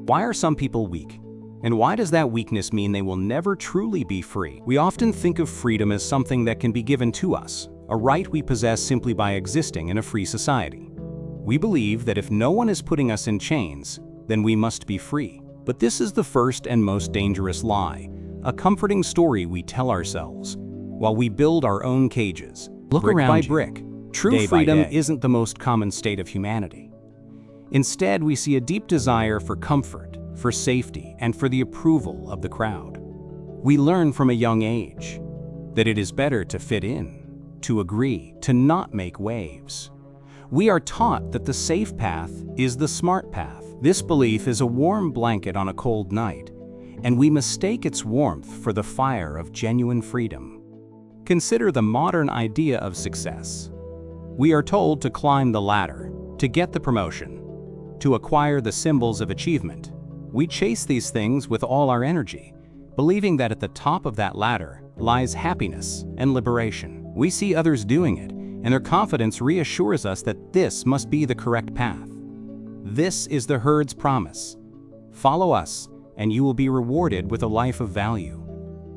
Why are some people weak? And why does that weakness mean they will never truly be free? We often think of freedom as something that can be given to us, a right we possess simply by existing in a free society. We believe that if no one is putting us in chains, then we must be free. But this is the first and most dangerous lie, a comforting story we tell ourselves, while we build our own cages, brick by brick. True freedom isn't the most common state of humanity. Instead, we see a deep desire for comfort, for safety, and for the approval of the crowd. We learn from a young age that it is better to fit in, to agree, to not make waves. We are taught that the safe path is the smart path. This belief is a warm blanket on a cold night, and we mistake its warmth for the fire of genuine freedom. Consider the modern idea of success. We are told to climb the ladder, to get the promotion, to acquire the symbols of achievement. We chase these things with all our energy, believing that at the top of that ladder lies happiness and liberation. We see others doing it, and their confidence reassures us that this must be the correct path. This is the herd's promise. Follow us, and you will be rewarded with a life of value.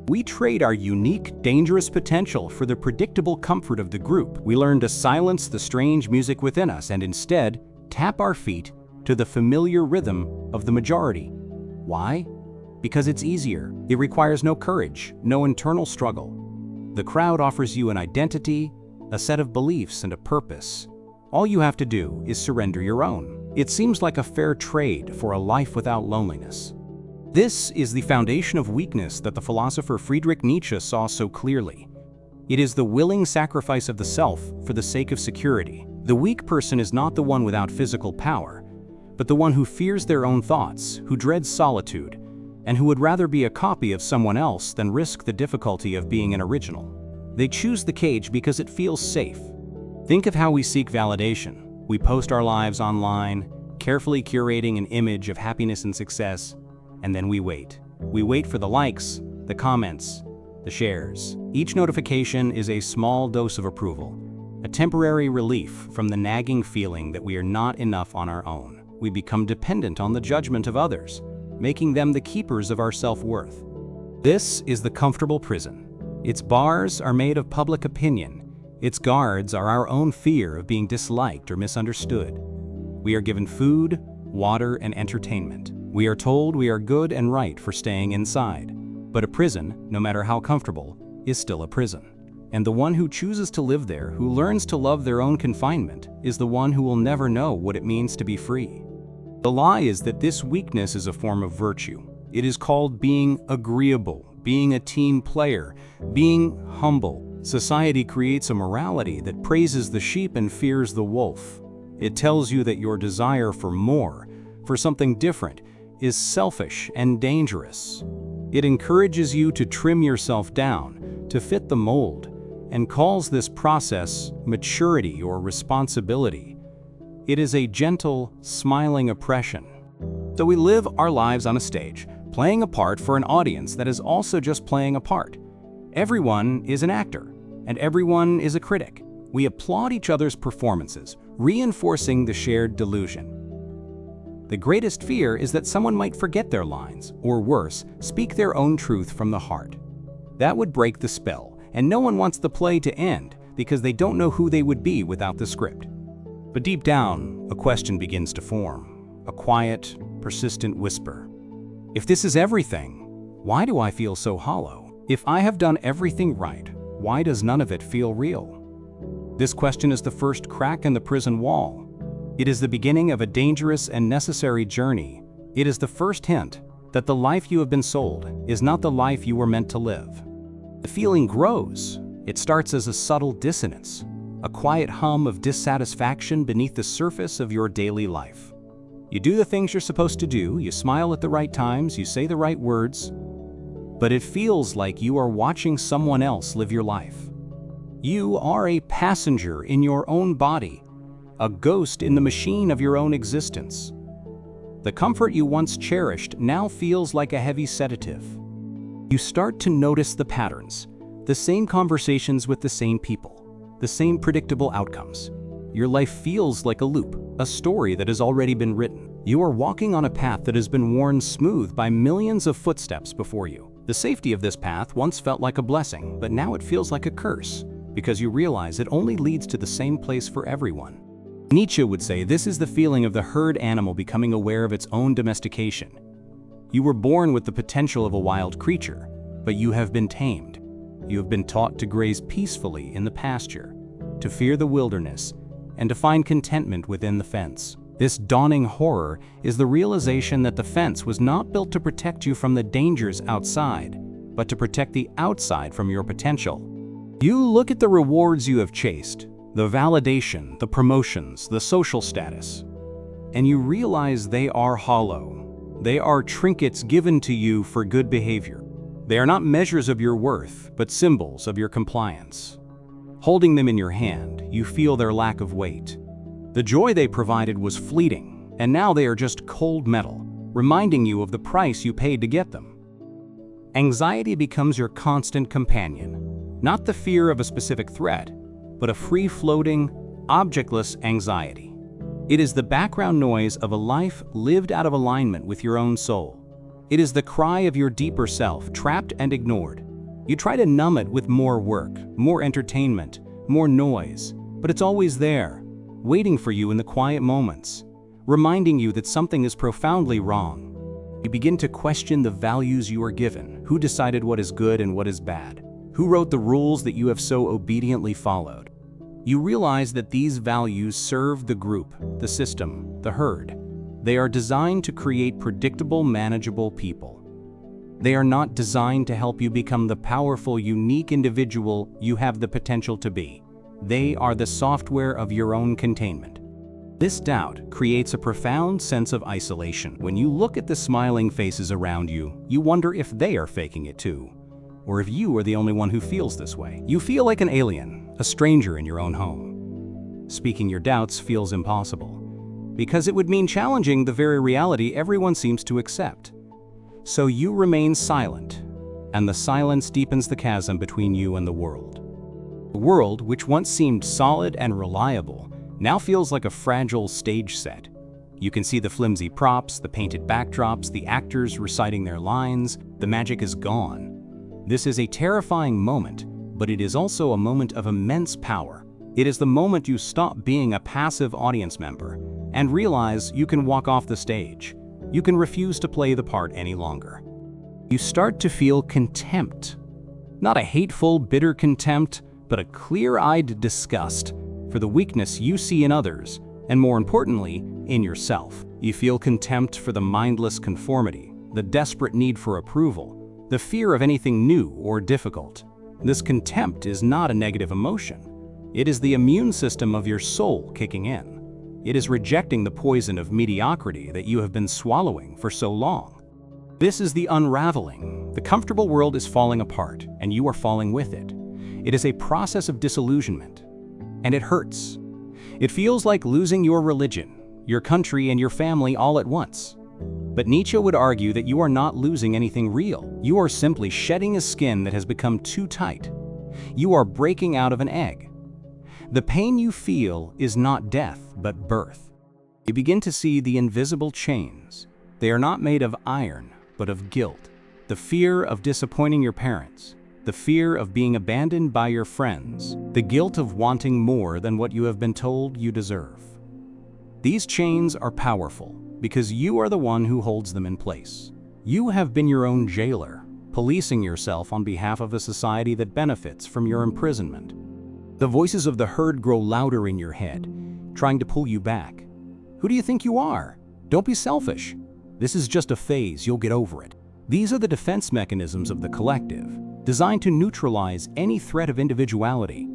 We trade our unique, dangerous potential for the predictable comfort of the group. We learn to silence the strange music within us and instead tap our feet to the familiar rhythm of the majority. Why? Because it's easier. It requires no courage, no internal struggle. The crowd offers you an identity, a set of beliefs, and a purpose. All you have to do is surrender your own. It seems like a fair trade for a life without loneliness. This is the foundation of weakness that the philosopher Friedrich Nietzsche saw so clearly. It is the willing sacrifice of the self for the sake of security. The weak person is not the one without physical power, but the one who fears their own thoughts, who dreads solitude, and who would rather be a copy of someone else than risk the difficulty of being an original. They choose the cage because it feels safe. Think of how we seek validation. We post our lives online, carefully curating an image of happiness and success, and then we wait. We wait for the likes, the comments, the shares. Each notification is a small dose of approval, a temporary relief from the nagging feeling that we are not enough on our own. We become dependent on the judgment of others, making them the keepers of our self-worth. This is the comfortable prison. Its bars are made of public opinion. Its guards are our own fear of being disliked or misunderstood. We are given food, water, and entertainment. We are told we are good and right for staying inside. But a prison, no matter how comfortable, is still a prison. And the one who chooses to live there, who learns to love their own confinement, is the one who will never know what it means to be free. The lie is that this weakness is a form of virtue. It is called being agreeable, being a team player, being humble. Society creates a morality that praises the sheep and fears the wolf. It tells you that your desire for more, for something different, is selfish and dangerous. It encourages you to trim yourself down, to fit the mold, and calls this process maturity or responsibility. It is a gentle, smiling oppression. So we live our lives on a stage, playing a part for an audience that is also just playing a part. Everyone is an actor, and everyone is a critic. We applaud each other's performances, reinforcing the shared delusion. The greatest fear is that someone might forget their lines, or worse, speak their own truth from the heart. That would break the spell, and no one wants the play to end because they don't know who they would be without the script. But deep down, a question begins to form, a quiet, persistent whisper. If this is everything, why do I feel so hollow? If I have done everything right, why does none of it feel real? This question is the first crack in the prison wall. It is the beginning of a dangerous and necessary journey. It is the first hint that the life you have been sold is not the life you were meant to live. The feeling grows. It starts as a subtle dissonance, a quiet hum of dissatisfaction beneath the surface of your daily life. You do the things you're supposed to do, you smile at the right times, you say the right words, but it feels like you are watching someone else live your life. You are a passenger in your own body, a ghost in the machine of your own existence. The comfort you once cherished now feels like a heavy sedative. You start to notice the patterns, the same conversations with the same people, the same predictable outcomes. Your life feels like a loop, a story that has already been written. You are walking on a path that has been worn smooth by millions of footsteps before you. The safety of this path once felt like a blessing, but now it feels like a curse, because you realize it only leads to the same place for everyone. Nietzsche would say this is the feeling of the herd animal becoming aware of its own domestication. You were born with the potential of a wild creature, but you have been tamed. You have been taught to graze peacefully in the pasture, to fear the wilderness, and to find contentment within the fence. This dawning horror is the realization that the fence was not built to protect you from the dangers outside, but to protect the outside from your potential. You look at the rewards you have chased, the validation, the promotions, the social status, and you realize they are hollow. They are trinkets given to you for good behavior. They are not measures of your worth, but symbols of your compliance. Holding them in your hand, you feel their lack of weight. The joy they provided was fleeting, and now they are just cold metal, reminding you of the price you paid to get them. Anxiety becomes your constant companion, not the fear of a specific threat, but a free-floating, objectless anxiety. It is the background noise of a life lived out of alignment with your own soul. It is the cry of your deeper self, trapped and ignored. You try to numb it with more work, more entertainment, more noise, but it's always there, waiting for you in the quiet moments, reminding you that something is profoundly wrong. You begin to question the values you are given, who decided what is good and what is bad, who wrote the rules that you have so obediently followed. You realize that these values serve the group, the system, the herd. They are designed to create predictable, manageable people. They are not designed to help you become the powerful, unique individual you have the potential to be. They are the software of your own containment. This doubt creates a profound sense of isolation. When you look at the smiling faces around you, you wonder if they are faking it too, or if you are the only one who feels this way. You feel like an alien, a stranger in your own home. Speaking your doubts feels impossible, because it would mean challenging the very reality everyone seems to accept. So you remain silent, and the silence deepens the chasm between you and the world. The world, which once seemed solid and reliable, now feels like a fragile stage set. You can see the flimsy props, the painted backdrops, the actors reciting their lines. The magic is gone. This is a terrifying moment, but it is also a moment of immense power. It is the moment you stop being a passive audience member and realize you can walk off the stage. You can refuse to play the part any longer. You start to feel contempt. Not a hateful, bitter contempt, but a clear-eyed disgust for the weakness you see in others, and more importantly, in yourself. You feel contempt for the mindless conformity, the desperate need for approval, the fear of anything new or difficult. This contempt is not a negative emotion. It is the immune system of your soul kicking in. It is rejecting the poison of mediocrity that you have been swallowing for so long. This is the unraveling. The comfortable world is falling apart, and you are falling with it. It is a process of disillusionment, and it hurts. It feels like losing your religion, your country, and your family all at once. But Nietzsche would argue that you are not losing anything real. You are simply shedding a skin that has become too tight. You are breaking out of an egg. The pain you feel is not death, but birth. You begin to see the invisible chains. They are not made of iron, but of guilt. The fear of disappointing your parents, the fear of being abandoned by your friends, the guilt of wanting more than what you have been told you deserve. These chains are powerful because you are the one who holds them in place. You have been your own jailer, policing yourself on behalf of a society that benefits from your imprisonment. The voices of the herd grow louder in your head, trying to pull you back. Who do you think you are? Don't be selfish. This is just a phase, you'll get over it. These are the defense mechanisms of the collective, designed to neutralize any threat of individuality.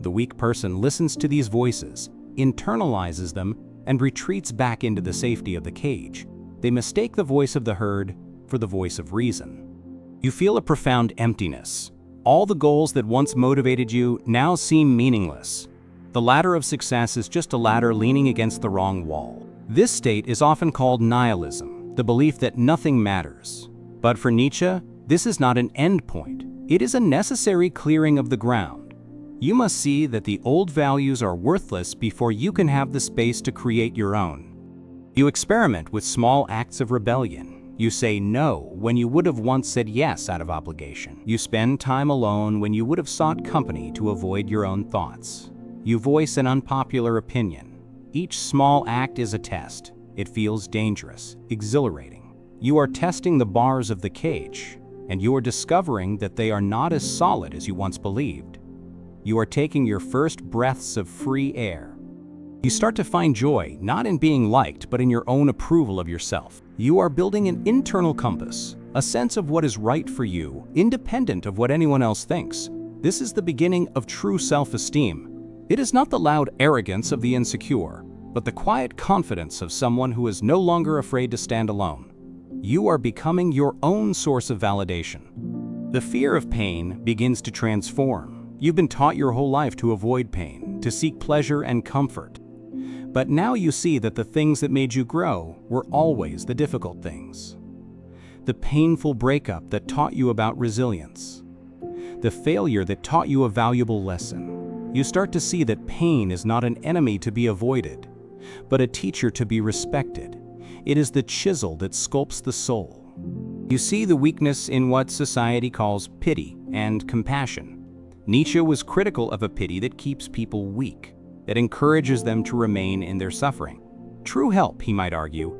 The weak person listens to these voices, internalizes them, and retreats back into the safety of the cage. They mistake the voice of the herd for the voice of reason. You feel a profound emptiness. All the goals that once motivated you now seem meaningless. The ladder of success is just a ladder leaning against the wrong wall. This state is often called nihilism, the belief that nothing matters. But for Nietzsche, this is not an end point. It is a necessary clearing of the ground. You must see that the old values are worthless before you can have the space to create your own. You experiment with small acts of rebellion. You say no when you would have once said yes out of obligation. You spend time alone when you would have sought company to avoid your own thoughts. You voice an unpopular opinion. Each small act is a test. It feels dangerous, exhilarating. You are testing the bars of the cage, and you are discovering that they are not as solid as you once believed. You are taking your first breaths of free air. You start to find joy not in being liked, but in your own approval of yourself. You are building an internal compass, a sense of what is right for you, independent of what anyone else thinks. This is the beginning of true self-esteem. It is not the loud arrogance of the insecure, but the quiet confidence of someone who is no longer afraid to stand alone. You are becoming your own source of validation. The fear of pain begins to transform. You've been taught your whole life to avoid pain, to seek pleasure and comfort. But now you see that the things that made you grow were always the difficult things. The painful breakup that taught you about resilience. The failure that taught you a valuable lesson. You start to see that pain is not an enemy to be avoided, but a teacher to be respected. It is the chisel that sculpts the soul. You see the weakness in what society calls pity and compassion. Nietzsche was critical of a pity that keeps people weak, that encourages them to remain in their suffering. True help, he might argue,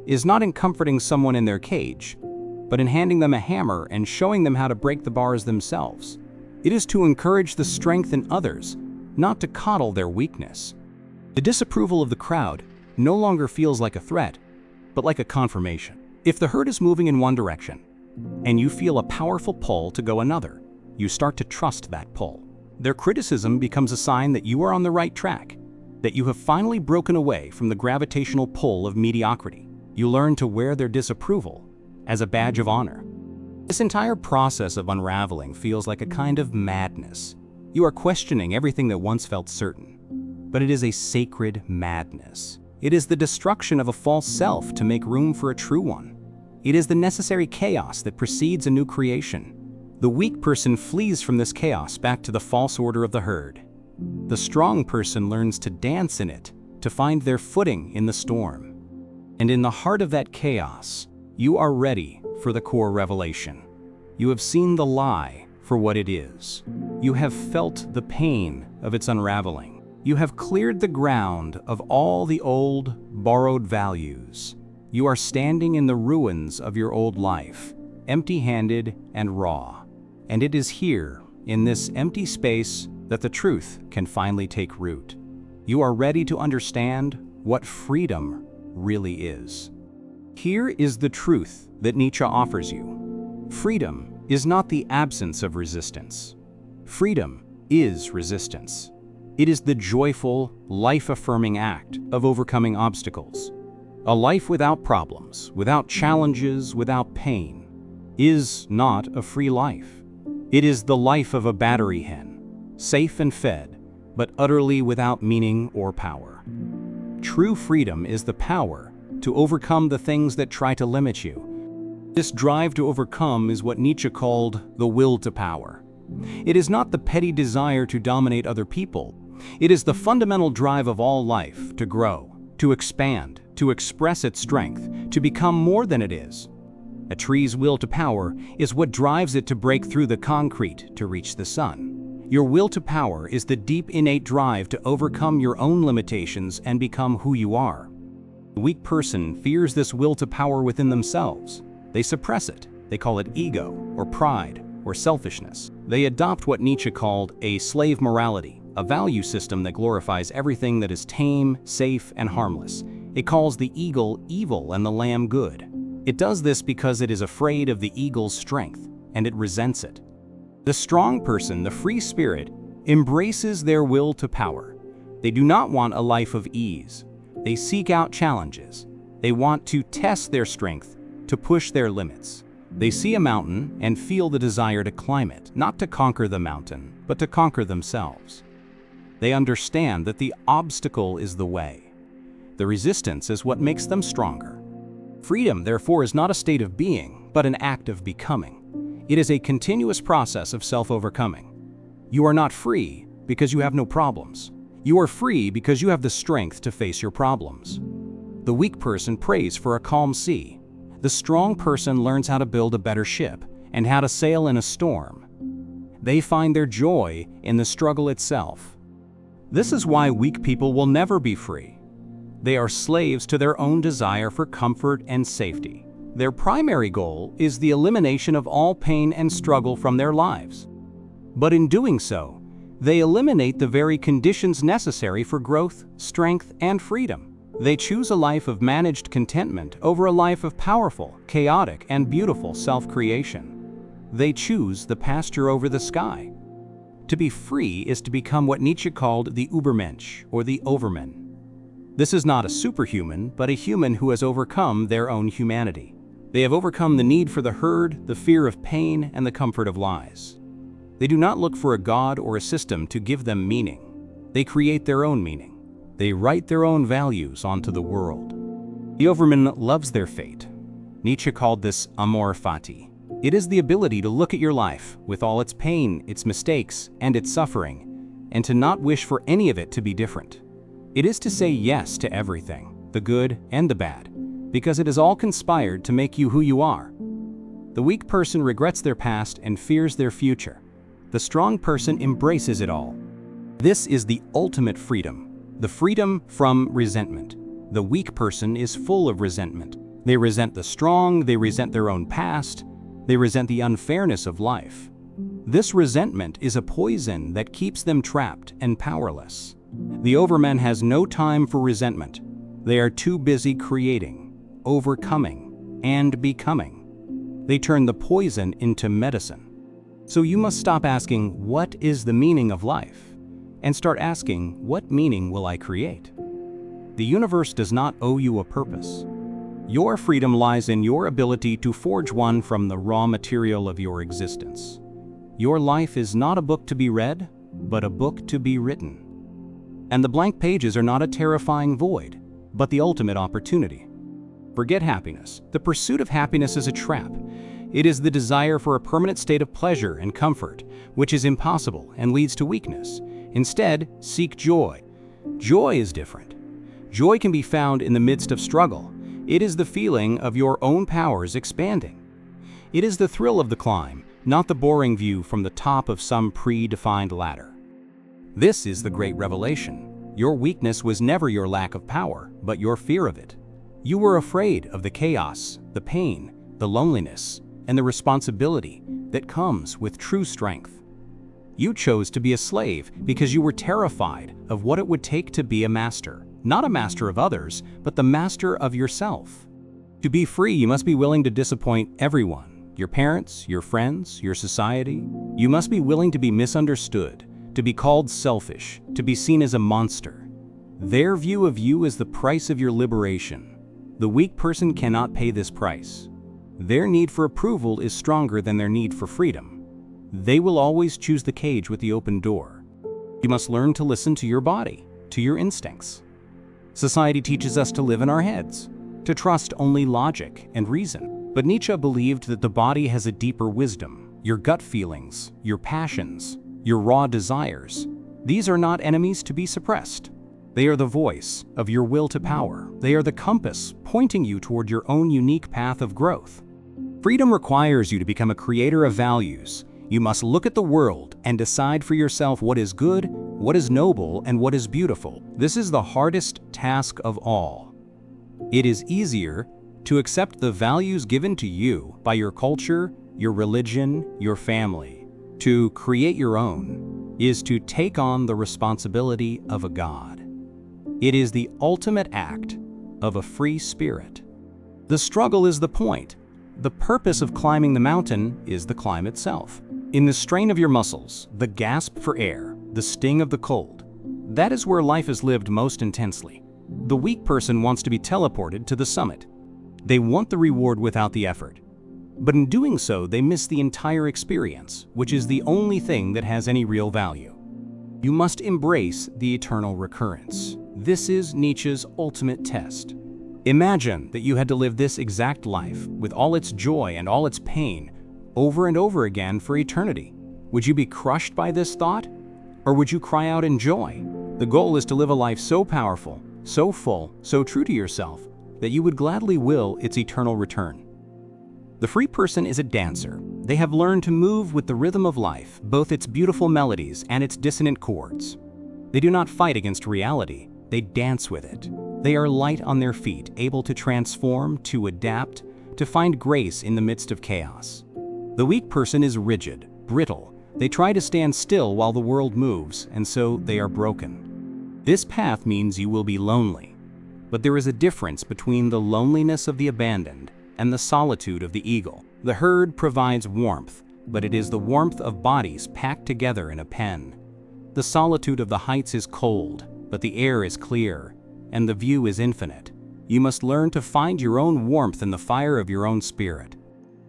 is not in comforting someone in their cage, but in handing them a hammer and showing them how to break the bars themselves. It is to encourage the strength in others, not to coddle their weakness. The disapproval of the crowd no longer feels like a threat, but like a confirmation. If the herd is moving in one direction, and you feel a powerful pull to go another, you start to trust that pull. Their criticism becomes a sign that you are on the right track, that you have finally broken away from the gravitational pull of mediocrity. You learn to wear their disapproval as a badge of honor. This entire process of unraveling feels like a kind of madness. You are questioning everything that once felt certain, but it is a sacred madness. It is the destruction of a false self to make room for a true one. It is the necessary chaos that precedes a new creation. The weak person flees from this chaos back to the false order of the herd. The strong person learns to dance in it, to find their footing in the storm. And in the heart of that chaos, you are ready for the core revelation. You have seen the lie for what it is. You have felt the pain of its unraveling. You have cleared the ground of all the old, borrowed values. You are standing in the ruins of your old life, empty-handed and raw. And it is here, in this empty space, that the truth can finally take root. You are ready to understand what freedom really is. Here is the truth that Nietzsche offers you. Freedom is not the absence of resistance. Freedom is resistance. It is the joyful, life-affirming act of overcoming obstacles. A life without problems, without challenges, without pain, is not a free life. It is the life of a battery hen, safe and fed, but utterly without meaning or power. True freedom is the power to overcome the things that try to limit you. This drive to overcome is what Nietzsche called the will to power. It is not the petty desire to dominate other people. It is the fundamental drive of all life to grow, to expand, to express its strength, to become more than it is. A tree's will to power is what drives it to break through the concrete to reach the sun. Your will to power is the deep innate drive to overcome your own limitations and become who you are. The weak person fears this will to power within themselves. They suppress it. They call it ego, or pride, or selfishness. They adopt what Nietzsche called a slave morality, a value system that glorifies everything that is tame, safe, and harmless. It calls the eagle evil and the lamb good. It does this because it is afraid of the eagle's strength, and it resents it. The strong person, the free spirit, embraces their will to power. They do not want a life of ease. They seek out challenges. They want to test their strength, to push their limits. They see a mountain and feel the desire to climb it, not to conquer the mountain, but to conquer themselves. They understand that the obstacle is the way. The resistance is what makes them stronger. Freedom, therefore, is not a state of being, but an act of becoming. It is a continuous process of self-overcoming. You are not free because you have no problems. You are free because you have the strength to face your problems. The weak person prays for a calm sea. The strong person learns how to build a better ship and how to sail in a storm. They find their joy in the struggle itself. This is why weak people will never be free. They are slaves to their own desire for comfort and safety. Their primary goal is the elimination of all pain and struggle from their lives. But in doing so, they eliminate the very conditions necessary for growth, strength, and freedom. They choose a life of managed contentment over a life of powerful, chaotic, and beautiful self-creation. They choose the pasture over the sky. To be free is to become what Nietzsche called the Übermensch, or the Overman. This is not a superhuman, but a human who has overcome their own humanity. They have overcome the need for the herd, the fear of pain, and the comfort of lies. They do not look for a god or a system to give them meaning. They create their own meaning. They write their own values onto the world. The Overman loves their fate. Nietzsche called this amor fati. It is the ability to look at your life with all its pain, its mistakes, and its suffering, and to not wish for any of it to be different. It is to say yes to everything, the good and the bad, because it has all conspired to make you who you are. The weak person regrets their past and fears their future. The strong person embraces it all. This is the ultimate freedom, the freedom from resentment. The weak person is full of resentment. They resent the strong, they resent their own past, they resent the unfairness of life. This resentment is a poison that keeps them trapped and powerless. The Overman has no time for resentment. They are too busy creating, overcoming, and becoming. They turn the poison into medicine. So you must stop asking, what is the meaning of life? And start asking, what meaning will I create? The universe does not owe you a purpose. Your freedom lies in your ability to forge one from the raw material of your existence. Your life is not a book to be read, but a book to be written. And the blank pages are not a terrifying void, but the ultimate opportunity. Forget happiness. The pursuit of happiness is a trap. It is the desire for a permanent state of pleasure and comfort, which is impossible and leads to weakness. Instead, seek joy. Joy is different. Joy can be found in the midst of struggle. It is the feeling of your own powers expanding. It is the thrill of the climb, not the boring view from the top of some predefined ladder. This is the great revelation. Your weakness was never your lack of power, but your fear of it. You were afraid of the chaos, the pain, the loneliness, and the responsibility that comes with true strength. You chose to be a slave because you were terrified of what it would take to be a master. Not a master of others, but the master of yourself. To be free, you must be willing to disappoint everyone. Your parents, your friends, your society. You must be willing to be misunderstood, to be called selfish, to be seen as a monster. Their view of you is the price of your liberation. The weak person cannot pay this price. Their need for approval is stronger than their need for freedom. They will always choose the cage with the open door. You must learn to listen to your body, to your instincts. Society teaches us to live in our heads, to trust only logic and reason. But Nietzsche believed that the body has a deeper wisdom. Your gut feelings, your passions, your raw desires. These are not enemies to be suppressed. They are the voice of your will to power. They are the compass pointing you toward your own unique path of growth. Freedom requires you to become a creator of values. You must look at the world and decide for yourself what is good, what is noble, and what is beautiful. This is the hardest task of all. It is easier to accept the values given to you by your culture, your religion, your family. To create your own is to take on the responsibility of a god. It is the ultimate act of a free spirit. The struggle is the point. The purpose of climbing the mountain is the climb itself. In the strain of your muscles, the gasp for air, the sting of the cold, that is where life is lived most intensely. The weak person wants to be teleported to the summit. They want the reward without the effort. But in doing so, they miss the entire experience, which is the only thing that has any real value. You must embrace the eternal recurrence. This is Nietzsche's ultimate test. Imagine that you had to live this exact life, with all its joy and all its pain, over and over again for eternity. Would you be crushed by this thought? Or would you cry out in joy? The goal is to live a life so powerful, so full, so true to yourself, that you would gladly will its eternal return. The free person is a dancer. They have learned to move with the rhythm of life, both its beautiful melodies and its dissonant chords. They do not fight against reality, they dance with it. They are light on their feet, able to transform, to adapt, to find grace in the midst of chaos. The weak person is rigid, brittle. They try to stand still while the world moves, and so they are broken. This path means you will be lonely. But there is a difference between the loneliness of the abandoned and the solitude of the eagle. The herd provides warmth, but it is the warmth of bodies packed together in a pen. The solitude of the heights is cold, but the air is clear, and the view is infinite. You must learn to find your own warmth in the fire of your own spirit.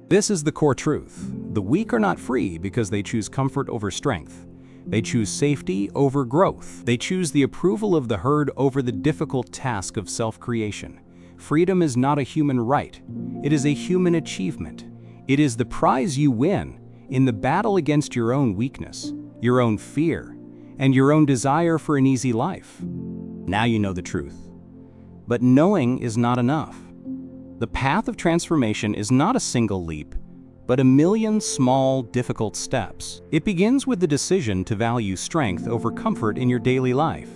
This is the core truth. The weak are not free because they choose comfort over strength. They choose safety over growth. They choose the approval of the herd over the difficult task of self-creation. Freedom is not a human right. It is a human achievement. It is the prize you win in the battle against your own weakness, your own fear, and your own desire for an easy life. Now you know the truth. But knowing is not enough. The path of transformation is not a single leap, but a million small, difficult steps. It begins with the decision to value strength over comfort in your daily life.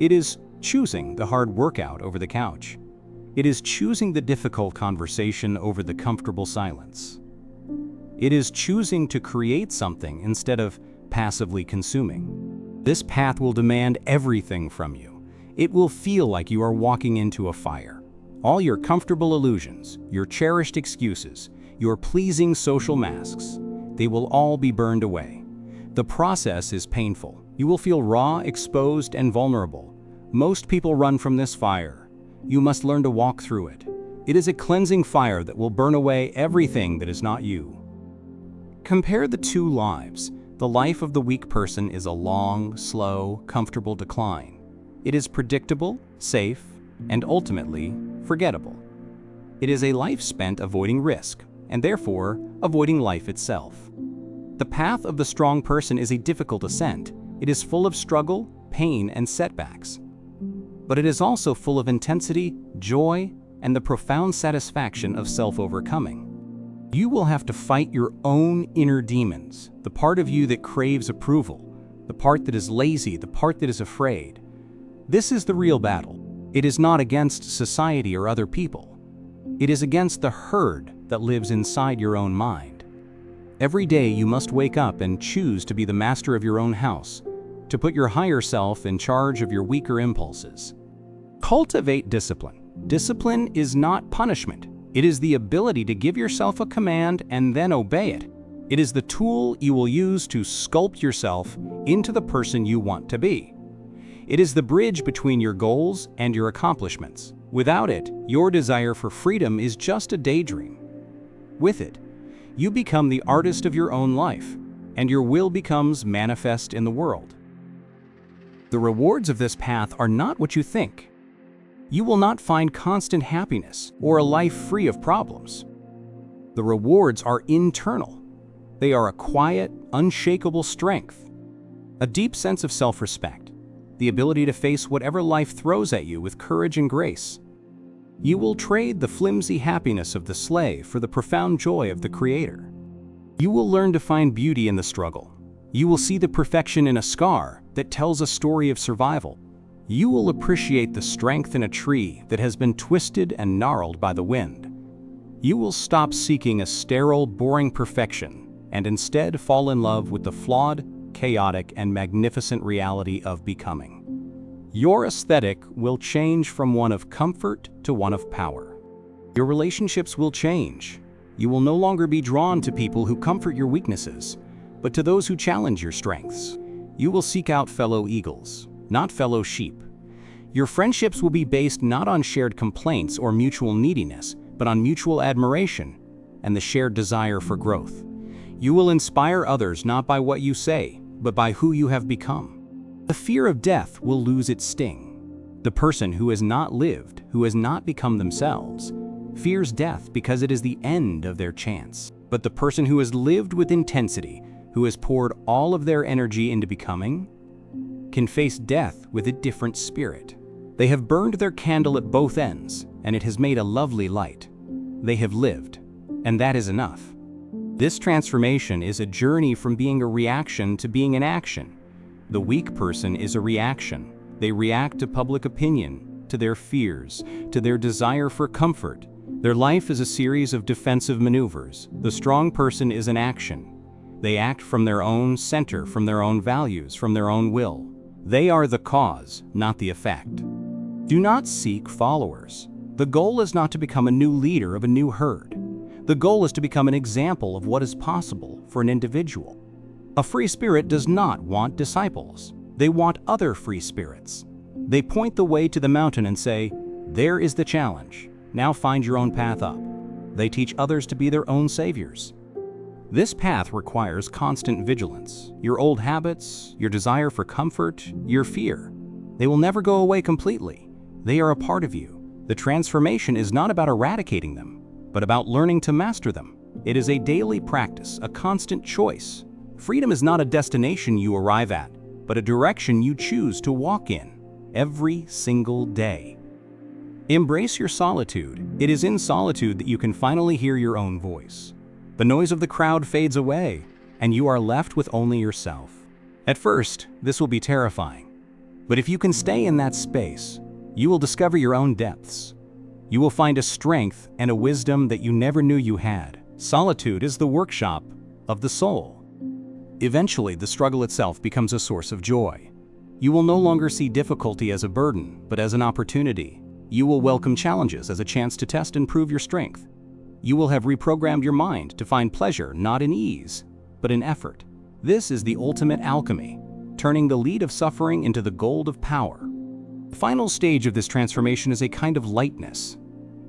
It is choosing the hard workout over the couch. It is choosing the difficult conversation over the comfortable silence. It is choosing to create something instead of passively consuming. This path will demand everything from you. It will feel like you are walking into a fire. All your comfortable illusions, your cherished excuses, your pleasing social masks, they will all be burned away. The process is painful. You will feel raw, exposed, and vulnerable. Most people run from this fire. You must learn to walk through it. It is a cleansing fire that will burn away everything that is not you. Compare the two lives. The life of the weak person is a long, slow, comfortable decline. It is predictable, safe, and ultimately forgettable. It is a life spent avoiding risk, and therefore avoiding life itself. The path of the strong person is a difficult ascent. It is full of struggle, pain, and setbacks. But it is also full of intensity, joy, and the profound satisfaction of self-overcoming. You will have to fight your own inner demons, the part of you that craves approval, the part that is lazy, the part that is afraid. This is the real battle. It is not against society or other people. It is against the herd that lives inside your own mind. Every day you must wake up and choose to be the master of your own house, to put your higher self in charge of your weaker impulses. Cultivate discipline. Discipline is not punishment. It is the ability to give yourself a command and then obey it. It is the tool you will use to sculpt yourself into the person you want to be. It is the bridge between your goals and your accomplishments. Without it, your desire for freedom is just a daydream. With it, you become the artist of your own life, and your will becomes manifest in the world. The rewards of this path are not what you think. You will not find constant happiness or a life free of problems. The rewards are internal. They are a quiet, unshakable strength, a deep sense of self-respect, the ability to face whatever life throws at you with courage and grace. You will trade the flimsy happiness of the slave for the profound joy of the Creator. You will learn to find beauty in the struggle. You will see the perfection in a scar that tells a story of survival. You will appreciate the strength in a tree that has been twisted and gnarled by the wind. You will stop seeking a sterile, boring perfection and instead fall in love with the flawed, chaotic, and magnificent reality of becoming. Your aesthetic will change from one of comfort to one of power. Your relationships will change. You will no longer be drawn to people who comfort your weaknesses, but to those who challenge your strengths. You will seek out fellow eagles, not fellow sheep. Your friendships will be based not on shared complaints or mutual neediness, but on mutual admiration and the shared desire for growth. You will inspire others not by what you say, but by who you have become. The fear of death will lose its sting. The person who has not lived, who has not become themselves, fears death because it is the end of their chance. But the person who has lived with intensity, who has poured all of their energy into becoming, can face death with a different spirit. They have burned their candle at both ends, and it has made a lovely light. They have lived, and that is enough. This transformation is a journey from being a reaction to being an action. The weak person is a reaction. They react to public opinion, to their fears, to their desire for comfort. Their life is a series of defensive maneuvers. The strong person is an action. They act from their own center, from their own values, from their own will. They are the cause, not the effect. Do not seek followers. The goal is not to become a new leader of a new herd. The goal is to become an example of what is possible for an individual. A free spirit does not want disciples. They want other free spirits. They point the way to the mountain and say, "There is the challenge. Now find your own path up." They teach others to be their own saviors. This path requires constant vigilance. Your old habits, your desire for comfort, your fear, they will never go away completely. They are a part of you. The transformation is not about eradicating them, but about learning to master them. It is a daily practice, a constant choice. Freedom is not a destination you arrive at, but a direction you choose to walk in every single day. Embrace your solitude. It is in solitude that you can finally hear your own voice. The noise of the crowd fades away, and you are left with only yourself. At first, this will be terrifying. But if you can stay in that space, you will discover your own depths. You will find a strength and a wisdom that you never knew you had. Solitude is the workshop of the soul. Eventually, the struggle itself becomes a source of joy. You will no longer see difficulty as a burden, but as an opportunity. You will welcome challenges as a chance to test and prove your strength. You will have reprogrammed your mind to find pleasure not in ease, but in effort. This is the ultimate alchemy, turning the lead of suffering into the gold of power. The final stage of this transformation is a kind of lightness.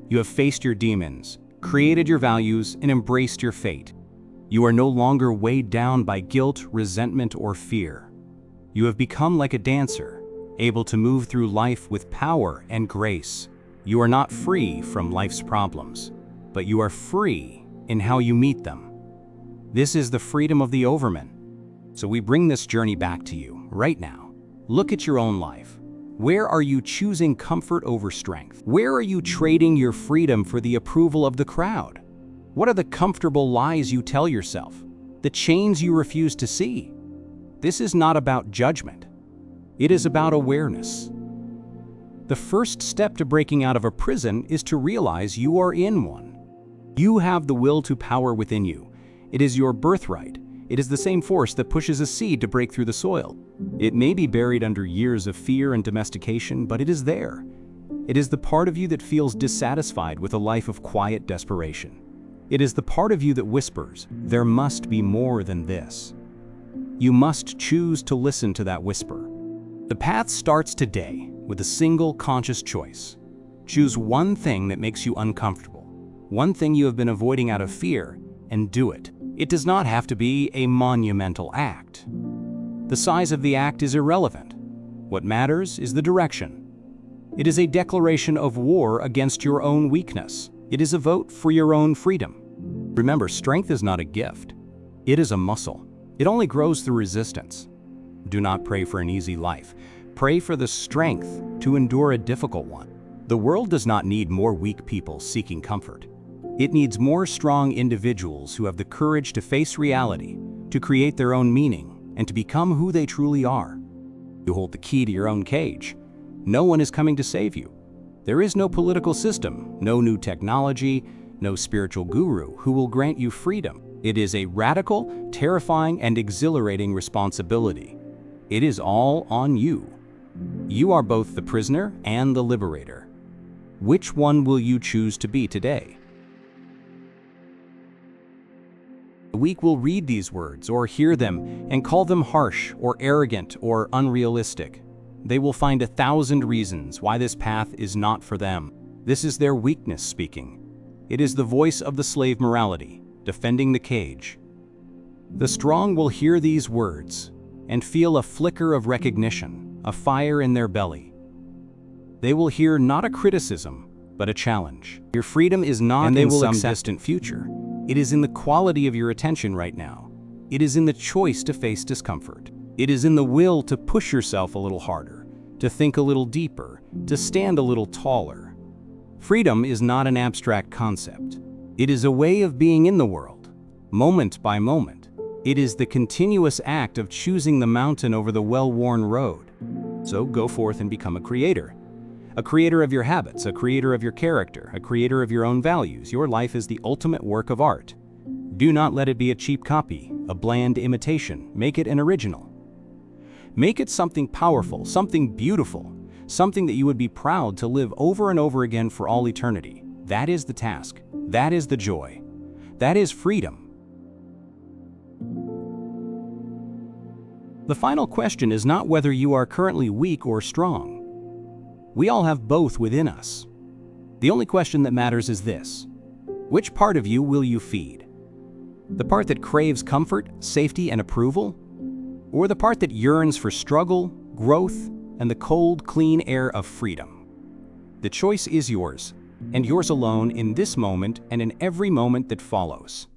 You have faced your demons, created your values, and embraced your fate. You are no longer weighed down by guilt, resentment, or fear. You have become like a dancer, able to move through life with power and grace. You are not free from life's problems, but you are free in how you meet them. This is the freedom of the overman. So we bring this journey back to you right now. Look at your own life. Where are you choosing comfort over strength? Where are you trading your freedom for the approval of the crowd? What are the comfortable lies you tell yourself? The chains you refuse to see? This is not about judgment. It is about awareness. The first step to breaking out of a prison is to realize you are in one. You have the will to power within you. It is your birthright. It is the same force that pushes a seed to break through the soil. It may be buried under years of fear and domestication, but it is there. It is the part of you that feels dissatisfied with a life of quiet desperation. It is the part of you that whispers, "There must be more than this." You must choose to listen to that whisper. The path starts today with a single conscious choice. Choose one thing that makes you uncomfortable, one thing you have been avoiding out of fear, and do it. It does not have to be a monumental act. The size of the act is irrelevant. What matters is the direction. It is a declaration of war against your own weakness. It is a vote for your own freedom. Remember, strength is not a gift. It is a muscle. It only grows through resistance. Do not pray for an easy life. Pray for the strength to endure a difficult one. The world does not need more weak people seeking comfort. It needs more strong individuals who have the courage to face reality, to create their own meaning, and to become who they truly are. You hold the key to your own cage. No one is coming to save you. There is no political system, no new technology, no spiritual guru who will grant you freedom. It is a radical, terrifying, and exhilarating responsibility. It is all on you. You are both the prisoner and the liberator. Which one will you choose to be today? The weak will read these words or hear them and call them harsh or arrogant or unrealistic. They will find 1,000 reasons why this path is not for them. This is their weakness speaking. It is the voice of the slave morality, defending the cage. The strong will hear these words and feel a flicker of recognition, a fire in their belly. They will hear not a criticism, but a challenge. Your freedom is not in some distant future. It is in the quality of your attention right now. It is in the choice to face discomfort. It is in the will to push yourself a little harder, to think a little deeper, to stand a little taller. Freedom is not an abstract concept. It is a way of being in the world, moment by moment. It is the continuous act of choosing the mountain over the well-worn road. So go forth and become a creator. A creator of your habits, a creator of your character, a creator of your own values. Your life is the ultimate work of art. Do not let it be a cheap copy, a bland imitation. Make it an original. Make it something powerful, something beautiful, something that you would be proud to live over and over again for all eternity. That is the task. That is the joy. That is freedom. The final question is not whether you are currently weak or strong. We all have both within us. The only question that matters is this: which part of you will you feed? The part that craves comfort, safety, and approval? Or the part that yearns for struggle, growth, and the cold, clean air of freedom? The choice is yours, and yours alone in this moment and in every moment that follows.